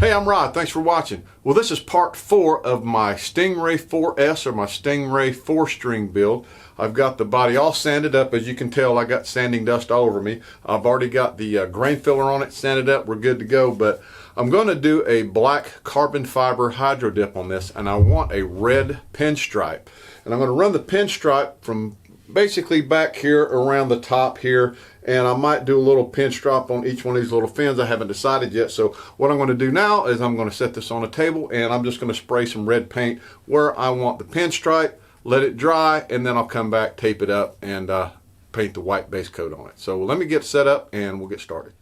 Hey, I'm Rod. Thanks for watching. Well, this is part 4 of my Stingray 4S or my Stingray 4-string build. I've got the body all sanded up. As you can tell, I got sanding dust all over me. I've already got the grain filler on it sanded up. We're good to go, but I'm going to do a black carbon fiber hydro dip on this, and I want a red pinstripe. And I'm going to run the pinstripe from basically back here around the top here, and I might do a little pinstripe on each one of these little fins. I haven't decided yet. So what I'm going to do now is I'm going to set this on a table, and I'm just going to spray some red paint where I want the pinstripe, let it dry, and then I'll come back, tape it up, and paint the white base coat on it. So let me get set up and we'll get started.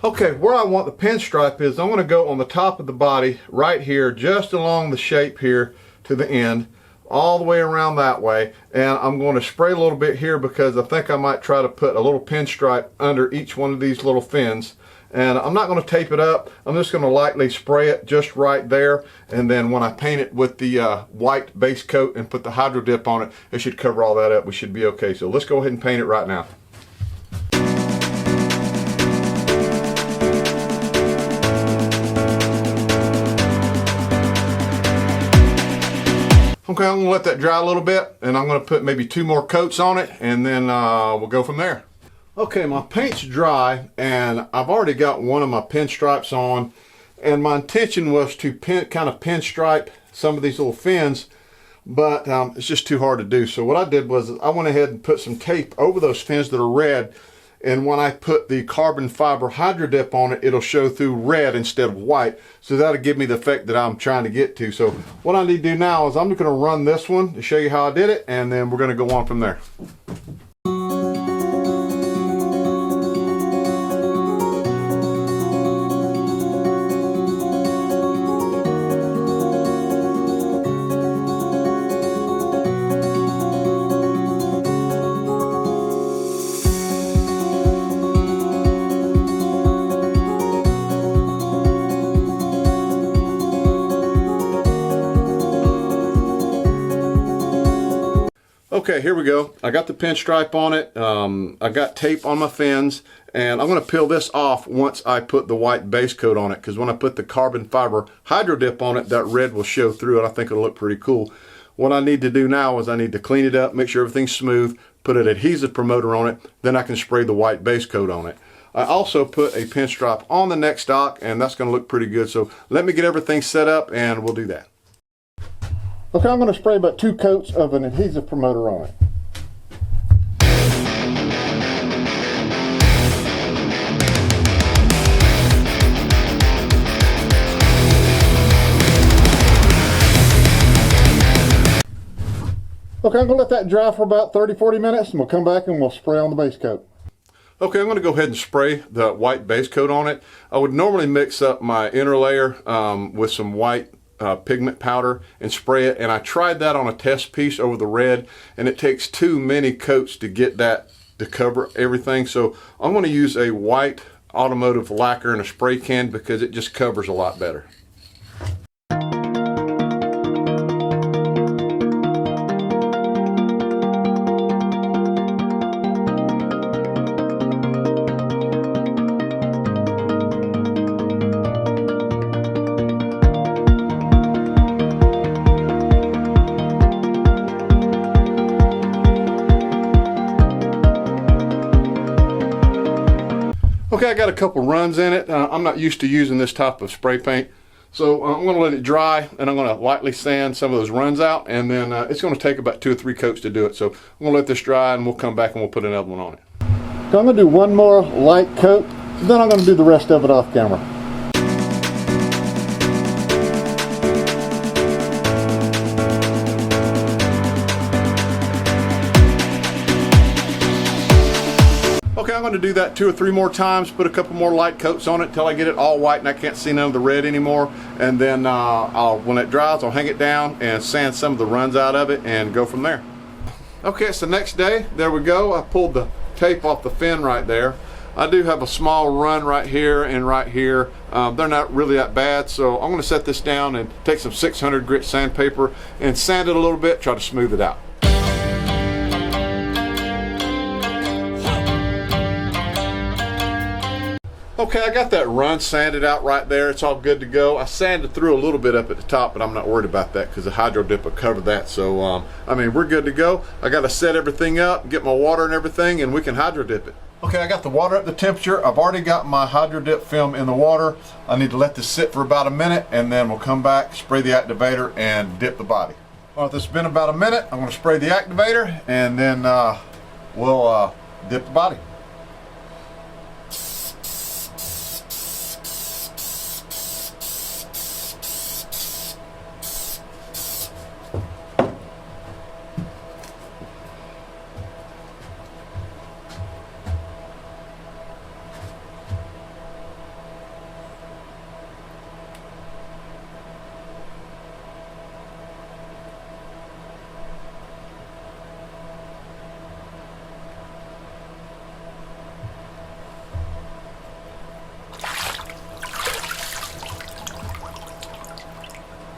Okay, where I want the pinstripe is I'm going to go on the top of the body right here, just along the shape here to the end, all the way around that way, and I'm going to spray a little bit here because I think I might try to put a little pinstripe under each one of these little fins. And I'm not going to tape it up. I'm just going to lightly spray it just right there, and then when I paint it with the white base coat and put the hydro dip on it, it should cover all that up. We should be okay. So let's go ahead and paint it right now. Okay, I'm going to let that dry a little bit, and I'm going to put maybe 2 more coats on it, and then we'll go from there. Okay, my paint's dry, and I've already got one of my pinstripes on, and my intention was to kind of pinstripe some of these little fins, but it's just too hard to do. So what I did was I went ahead and put some tape over those fins that are red, and when I put the carbon fiber hydro dip on it, it'll show through red instead of white. So that'll give me the effect that I'm trying to get to. So what I need to do now is I'm just going to run this one to show you how I did it, and then we're going to go on from there. Okay, here we go. I got the pinstripe on it. I got tape on my fins, and I'm going to peel this off once I put the white base coat on it, because when I put the carbon fiber hydro dip on it, that red will show through it. I think it'll look pretty cool. What I need to do now is I need to clean it up, make sure everything's smooth, put an adhesive promoter on it, then I can spray the white base coat on it. I also put a pinstripe on the neck stock, and that's going to look pretty good. So let me get everything set up, and we'll do that. Okay, I'm going to spray about 2 coats of an adhesive promoter on it. Okay, I'm going to let that dry for about 30-40 minutes, and we'll come back and we'll spray on the base coat. Okay, I'm going to go ahead and spray the white base coat on it. I would normally mix up my inner layer with some white pigment powder and spray it, and I tried that on a test piece over the red, and it takes too many coats to get that to cover everything. So I'm going to use a white automotive lacquer in a spray can because it just covers a lot better. Okay, I got a couple runs in it. I'm not used to using this type of spray paint, so I'm going to let it dry, and I'm going to lightly sand some of those runs out, and then it's going to take about 2 or 3 coats to do it. So I'm going to let this dry, and we'll come back and we'll put another one on it. So I'm going to do one more light coat, then I'm going to do the rest of it off camera. Okay, I'm going to do that 2 or 3 more times, put a couple more light coats on it until I get it all white and I can't see none of the red anymore. And then when it dries, I'll hang it down and sand some of the runs out of it and go from there. Okay, it's the next day. There we go. I pulled the tape off the fin right there. I do have a small run right here and right here. They're not really that bad, so I'm going to set this down and take some 600 grit sandpaper and sand it a little bit, try to smooth it out. Okay, I got that run sanded out right there. It's all good to go. I sanded through a little bit up at the top, but I'm not worried about that because the hydro dip will cover that. So, I mean, we're good to go. I got to set everything up, get my water and everything, and we can hydro dip it. Okay, I got the water up to temperature. I've already got my hydro dip film in the water. I need to let this sit for about a minute, and then we'll come back, spray the activator, and dip the body. All right, this has been about a minute. I'm going to spray the activator, and then we'll dip the body.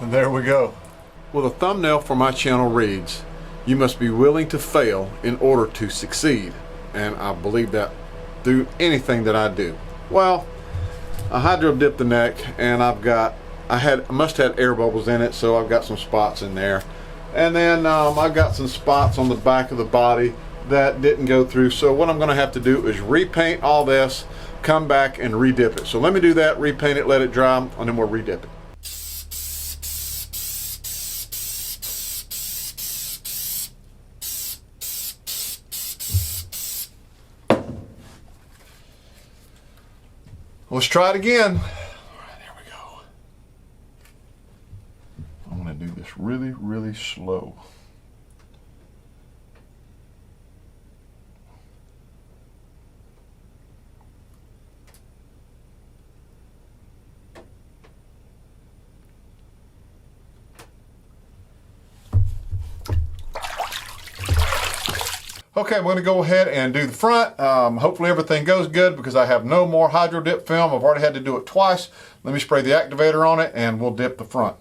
And there we go. Well, the thumbnail for my channel reads, "You must be willing to fail in order to succeed." And I believe that through anything that I do. Well, I hydro dipped the neck, and I must have had air bubbles in it, so I've got some spots in there. And then I've got some spots on the back of the body that didn't go through. So what I'm going to have to do is repaint all this, come back and redip it. So let me do that, repaint it, let it dry, and then we'll redip it. Let's try it again. All right, there we go. I'm going to do this really, really slow. Okay, I'm going to go ahead and do the front. Hopefully everything goes good because I have no more hydro dip film. I've already had to do it twice. Let me spray the activator on it and we'll dip the front.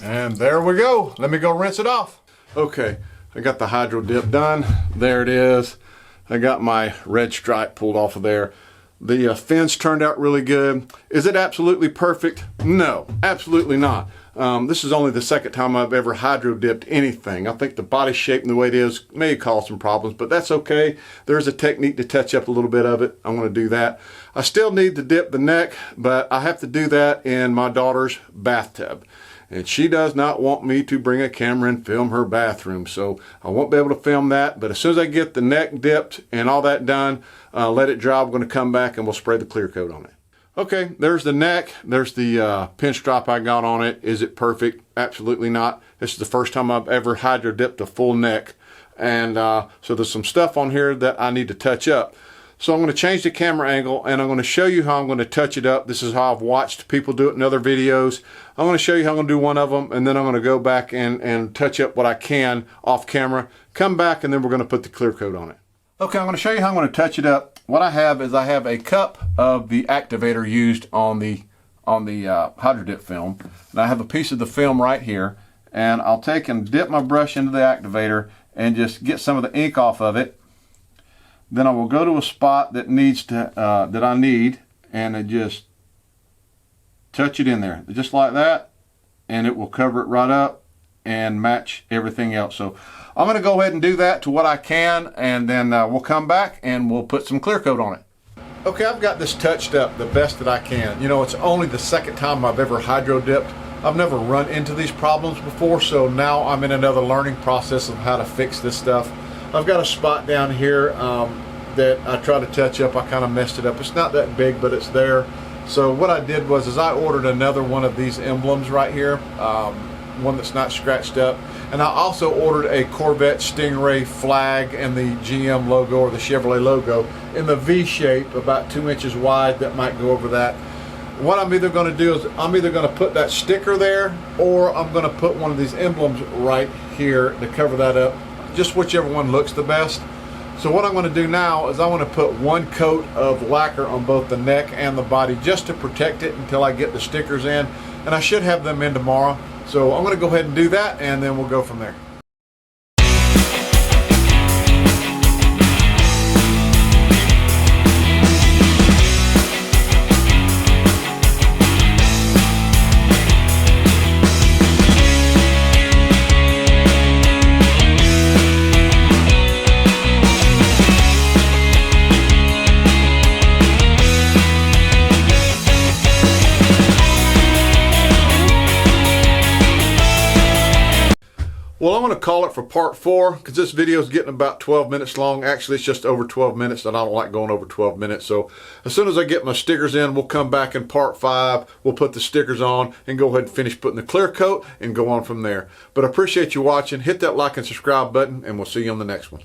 And there we go. Let me go rinse it off. Okay, I got the hydro dip done. There it is. I got my red stripe pulled off of there. The fins turned out really good. Is it absolutely perfect? No, absolutely not. This is only the second time I've ever hydro dipped anything. I think the body shape and the way it is may cause some problems, but that's okay. There's a technique to touch up a little bit of it. I'm going to do that. I still need to dip the neck, but I have to do that in my daughter's bathtub. And she does not want me to bring a camera and film her bathroom. So I won't be able to film that. But as soon as I get the neck dipped and all that done, let it dry. I'm going to come back and we'll spray the clear coat on it. Okay, there's the neck. There's the pinstripe I got on it. Is it perfect? Absolutely not. This is the first time I've ever hydro dipped a full neck. And so there's some stuff on here that I need to touch up. So I'm going to change the camera angle and I'm going to show you how I'm going to touch it up. This is how I've watched people do it in other videos. I'm going to show you how I'm going to do one of them, and then I'm going to go back and touch up what I can off camera, come back, and then we're going to put the clear coat on it. Okay, I'm going to show you how I'm going to touch it up. What I have is I have a cup of the activator used on the hydro dip film, and I have a piece of the film right here, and I'll take and dip my brush into the activator and just get some of the ink off of it. Then I will go to a spot that needs to that I need, and I just touch it in there, just like that, and it will cover it right up and match everything else. So I'm going to go ahead and do that to what I can, and then we'll come back and we'll put some clear coat on it. Okay, I've got this touched up the best that I can. You know, it's only the second time I've ever hydro dipped. I've never run into these problems before, so now I'm in another learning process of how to fix this stuff. I've got a spot down here that I try to touch up. I kind of messed it up. It's not that big, but it's there. So what I did was I ordered another one of these emblems right here. one that's not scratched up. And I also ordered a Corvette Stingray flag and the GM logo or the Chevrolet logo in the V shape, about 2 inches wide, that might go over that. What I'm either going to do is I'm either going to put that sticker there, or I'm going to put one of these emblems right here to cover that up, just whichever one looks the best. So what I'm going to do now is I want to put one coat of lacquer on both the neck and the body just to protect it until I get the stickers in, and I should have them in tomorrow. So I'm going to go ahead and do that, and then we'll go from there. Well, I'm going to call it for part 4 because this video is getting about 12 minutes long. Actually, it's just over 12 minutes, and I don't like going over 12 minutes. So as soon as I get my stickers in, we'll come back in part 5. We'll put the stickers on and go ahead and finish putting the clear coat and go on from there. But I appreciate you watching. Hit that like and subscribe button, and we'll see you on the next one.